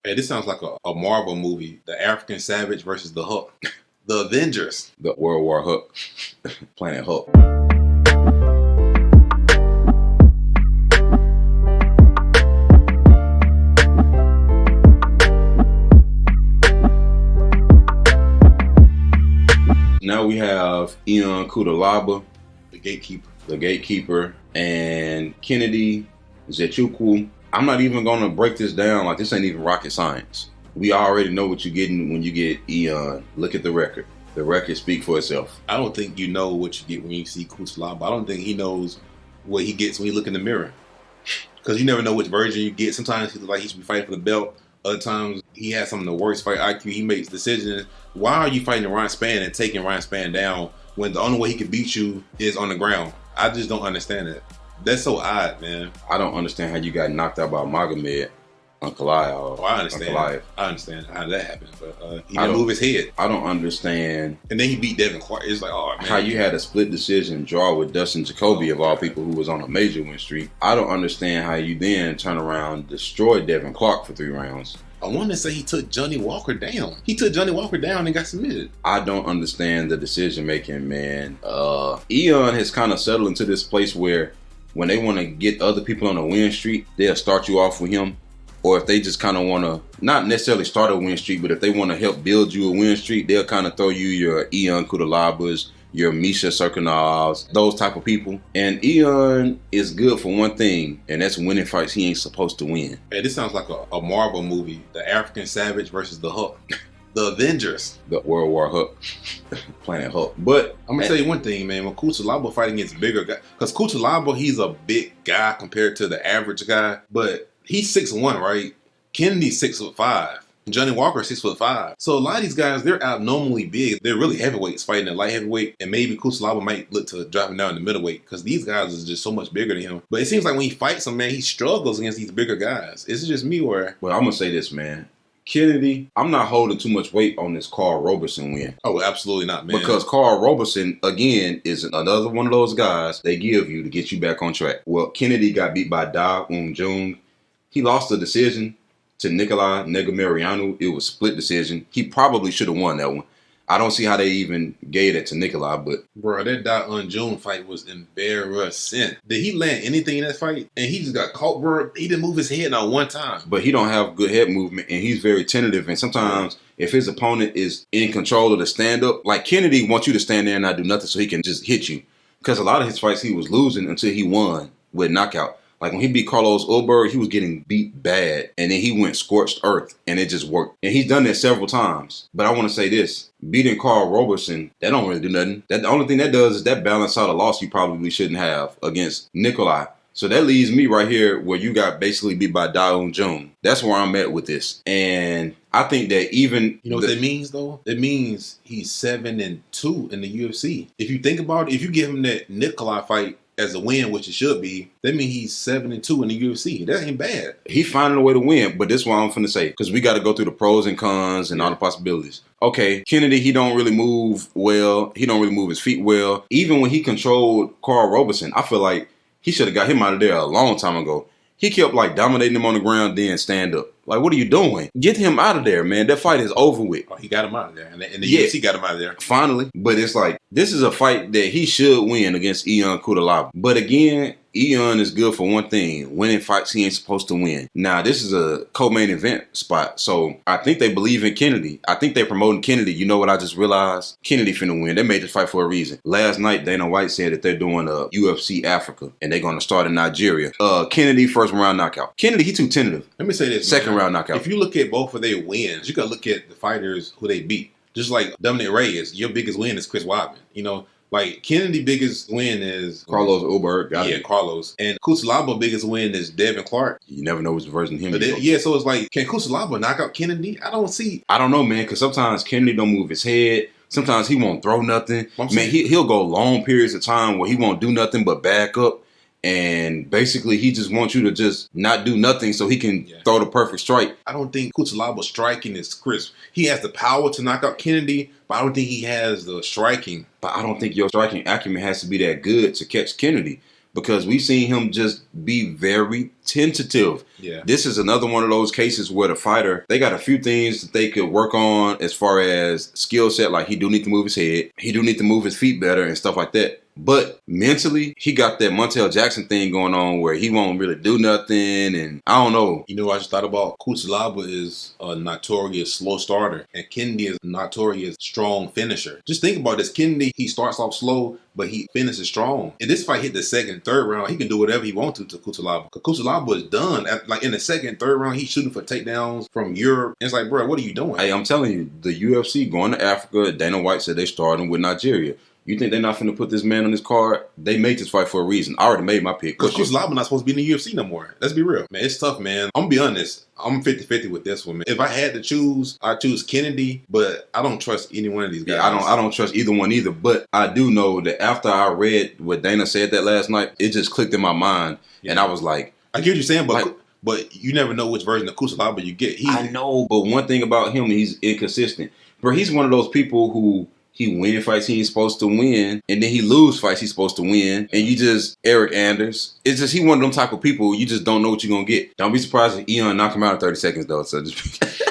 Hey, this sounds like a Marvel movie. The African Savage versus the Hulk. The Avengers. The World War Hulk. Planet Hulk. Now we have Cutelaba, The Gatekeeper. And Kennedy, Nzechukwu. I'm not even going to break this down. Like, this ain't even rocket science. We already know what you're getting when you get Eon. Look at the record. The record speaks for itself. I don't think you know what you get when you see Cutelaba. I don't think he knows what he gets when you look in the mirror. Because you never know which version you get. Sometimes he looks like he should be fighting for the belt. Other times he has some of the worst fight IQ. He makes decisions. Why are you fighting Ryan Spann and taking Ryan Spann down when the only way he can beat you is on the ground? I just don't understand it. That's so odd, man. I don't understand how you got knocked out by Magomed on Kowalkiewicz. Oh, I understand. I understand how that happened, but he didn't move his head. I don't understand. And then he beat Devin Clark. It's like, oh man. How you had a split decision draw with Dustin Jacoby of all people who was on a major win streak. I don't understand how you then turn around and destroyed Devin Clark for 3 rounds. I want to say he took Johnny Walker down. He took Johnny Walker down and got submitted. I don't understand the decision making, man. Eon has kind of settled into this place where when they want to get other people on a win streak, they'll start you off with him. Or if they just kind of want to, not necessarily start a win streak, but if they want to help build you a win streak, they'll kind of throw you your Eon Cutelabas, your Misha Serkinovs, those type of people. And Eon is good for one thing, and that's winning fights he ain't supposed to win. Hey, this sounds like a Marvel movie. The African Savage versus the Hulk. The Avengers. The World War Hulk. Planet Hulk. But I'm going to tell you one thing, man. When Cutelaba fighting against bigger guys, because Cutelaba, he's a big guy compared to the average guy, but he's 6'1", right? Kennedy's 6'5". Johnny Walker 6'5". So a lot of these guys, they're abnormally big. They're really heavyweights fighting at light heavyweight, and maybe Cutelaba might look to drop him down in the middleweight because these guys is just so much bigger than him. But it seems like when he fights them, man, he struggles against these bigger guys. Is it just me or? Well, I'm gonna say this, man. Kennedy, I'm not holding too much weight on this Carl Roberson win. Oh, absolutely not, man. Because Carl Roberson, again, is another one of those guys they give you to get you back on track. Well, Kennedy got beat by Da Jung. He lost the decision to Nicolae Negumereanu. It was split decision. He probably should have won that one. I don't see how they even gave it to Nicolae, but... Bro, that Da Jung fight was embarrassing. Did he land anything in that fight? And he just got caught, bro. He didn't move his head not one time. But he don't have good head movement, and he's very tentative. And sometimes, if his opponent is in control of the stand-up, like Kennedy wants you to stand there and not do nothing so he can just hit you. Because a lot of his fights, he was losing until he won with knockout. Like when he beat Carlos Ulberg, he was getting beat bad. And then he went scorched earth and it just worked. And he's done that several times. But I want to say this. Beating Carl Roberson, that don't really do nothing. That the only thing that does is that balance out a loss you probably shouldn't have against Nicolae. So that leaves me right here where you got basically beat by Da Jung. That's where I'm at with this. And I think that even... You know what that means, though? It means he's 7-2 in the UFC. If you think about it, if you give him that Nicolae fight as a win, which it should be, that means he's 7-2 in the UFC. That ain't bad. He finding a way to win, but this is what I'm finna say, because we got to go through the pros and cons and all the possibilities. Okay, Kennedy, he don't really move well. He don't really move his feet well. Even when he controlled Carl Roberson, I feel like he should have got him out of there a long time ago. He kept like dominating him on the ground, then stand up. Like, what are you doing? Get him out of there, man. That fight is over with. Oh, he got him out of there. And the UFC got him out of there. Finally. But it's like, this is a fight that he should win against Eon Cutelaba. But again, Eon is good for one thing. Winning fights he ain't supposed to win. Now, this is a co-main event spot. So, I think they believe in Kennedy. I think they're promoting Kennedy. You know what I just realized? Kennedy finna win. They made this fight for a reason. Last night, Dana White said that they're doing a UFC Africa. And they're going to start in Nigeria. Kennedy, first round knockout. Kennedy, he too tentative. Let me say this. Second round knockout. If you look at both of their wins, you got to look at the fighters who they beat. Just like Dominic Reyes, your biggest win is Chris Weidman. You know, like Kennedy biggest win is Carlos Ulberg. Carlos. And Cutelaba biggest win is Devin Clark. You never know which version of him. So it's like, can Cutelaba knock out Kennedy? I don't know, man, because sometimes Kennedy don't move his head. Sometimes he won't throw nothing. Man, he'll go long periods of time where he won't do nothing but back up. And basically, he just wants you to just not do nothing so he can throw the perfect strike. I don't think Cutelaba's striking is crisp. He has the power to knock out Kennedy, but I don't think he has the striking. But I don't think your striking acumen has to be that good to catch Kennedy. because we've seen him just be very tentative. Yeah. This is another one of those cases where the fighter, they got a few things that they could work on as far as skill set. Like, he do need to move his head. He do need to move his feet better and stuff like that. But mentally, he got that Montel Jackson thing going on where he won't really do nothing, and I don't know. You know what I just thought about? Cutelaba is a notorious slow starter, and Kennedy is a notorious strong finisher. Just think about this. Kennedy, he starts off slow, but he finishes strong. If this fight hit the second, third round, he can do whatever he wants to Cutelaba. Because Cutelaba is done. Like, in the second, third round, he's shooting for takedowns from Europe. And it's like, bro, what are you doing? Hey, I'm telling you, the UFC going to Africa, Dana White said they starting with Nigeria. You think they're not finna put this man on this card? They made this fight for a reason. I already made my pick. Because Cutelaba not supposed to be in the UFC no more. Let's be real. Man, it's tough, man. I'm going to be honest. I'm 50-50 with this one, man. If I had to choose, I'd choose Kennedy, but I don't trust any one of these guys. Yeah, I don't trust either one either. But I do know that after I read what Dana said that last night, it just clicked in my mind. Yeah. And I was like... I get what you're saying, but you never know which version of Cutelaba you get. I know, but one thing about him, he's inconsistent. Bro, he's one of those people who... He win fights he ain't supposed to win, and then he lose fights he's supposed to win, and you just Eric Anders. It's just he one of them type of people you just don't know what you're gonna get. Don't be surprised if Eon knock him out in 30 seconds though. So just